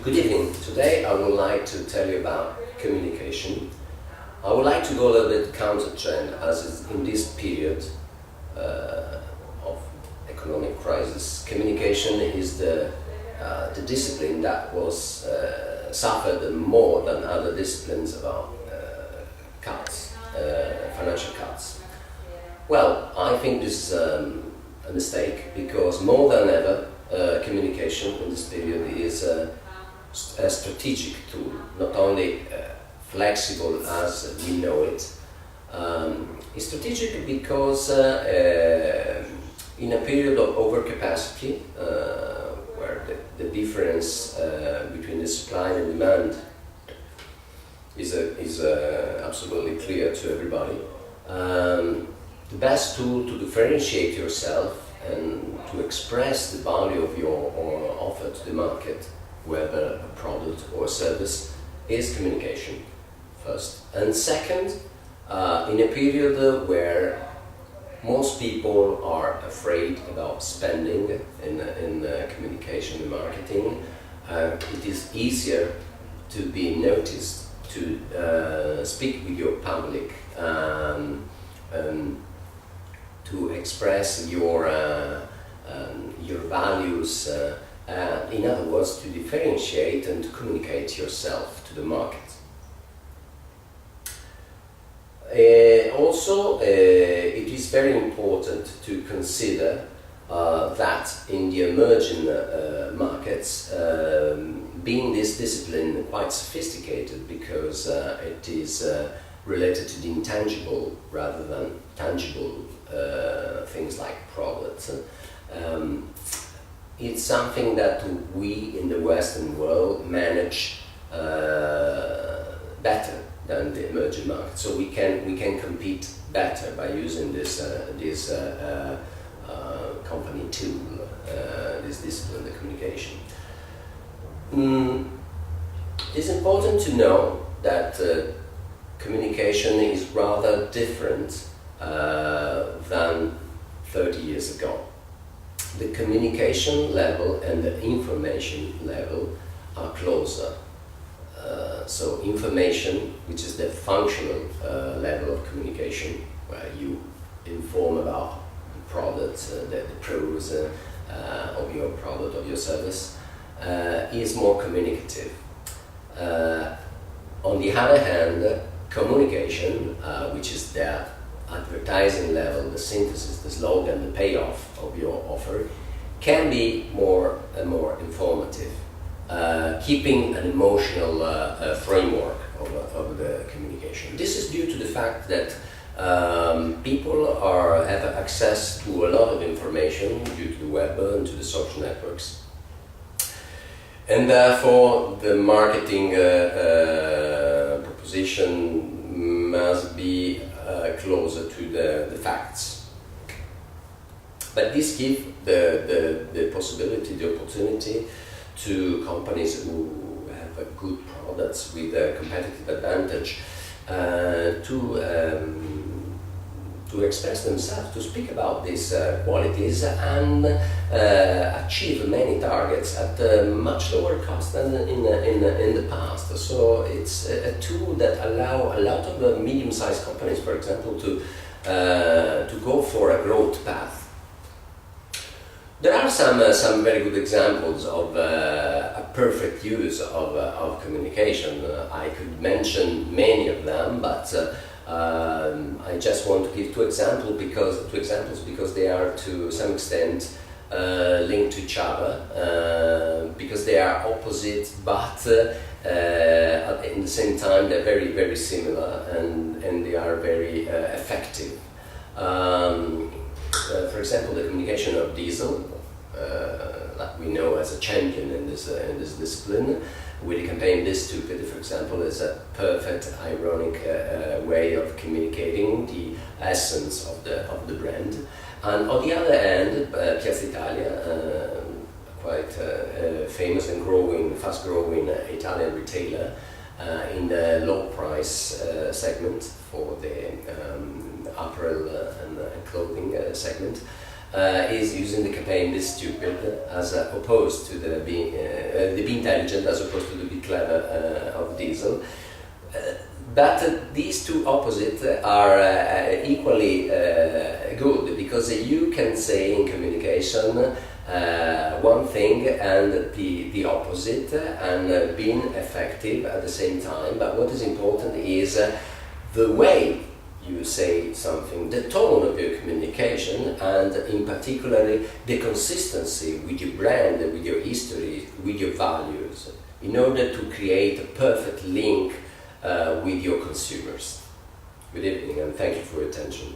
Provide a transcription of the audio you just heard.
Good evening. Today I would like to tell you about communication. I would like to go a little bit counter-trend, as in this period of economic crisis. Communication is the discipline that was suffered more than other disciplines about cuts, financial cuts. Well, I think this is a mistake, because more than ever communication in this period is a strategic tool, not only flexible as we know it. It's strategic because in a period of overcapacity, where the difference between the supply and demand is absolutely clear to everybody, the best tool to differentiate yourself and to express the value of your offer to the market, whether a product or a service, is communication, first. And second, in a period where most people are afraid about spending in communication and marketing, it is easier to be noticed, to speak with your public, to express your values, in other words, to differentiate and to communicate yourself to the market. Also, it is very important to consider that in the emerging markets, being this discipline quite sophisticated, because it is related to the intangible rather than tangible things like products. It's something that we in the Western world manage better than the emerging market, so we can compete better by using this company tool, this discipline, the communication. It's important to know that communication is rather different than 30 years ago. The communication level and the information level are closer. So information, which is the functional level of communication, where you inform about the products, the pros of your product, of your service, is more communicative. On the other hand, communication, which is the advertising level, the synthesis, the slogan, the payoff of your offer, can be more and more informative, keeping an emotional framework of the communication. This is due to the fact that people have access to a lot of information due to the web and to the social networks, and therefore the marketing proposition must be closer to the facts. But this gives the possibility, the opportunity to companies who have good products with a competitive advantage to express themselves, to speak about these qualities and achieve many targets at a much lower cost than in the past. So it's a tool that allows a lot of medium-sized companies, for example, to go for a growth path. There are some very good examples of a perfect use of communication. I could mention many of them, but I just want to give two examples because they are to some extent linked to each other, because they are opposite, but in the same time they're very, very similar, and they are very effective. For example, the communication of diesel, that we know as a champion in this discipline, with the campaign "This Stupid," for example, is a perfect, ironic way of communicating the essence of the brand. And on the other hand, Piazza Italia, quite famous and fast-growing Italian retailer in the low-price segment for the apparel and clothing segment, is using the campaign "be stupid" as opposed to the be intelligent as opposed to the "be clever" of Diesel. But these two opposites are equally good, because you can say in communication one thing and the opposite, and being effective at the same time. But what is important is the way you say something, the tone of your communication, and in particular the consistency with your brand, with your history, with your values, in order to create a perfect link with your consumers. Good evening, and thank you for your attention.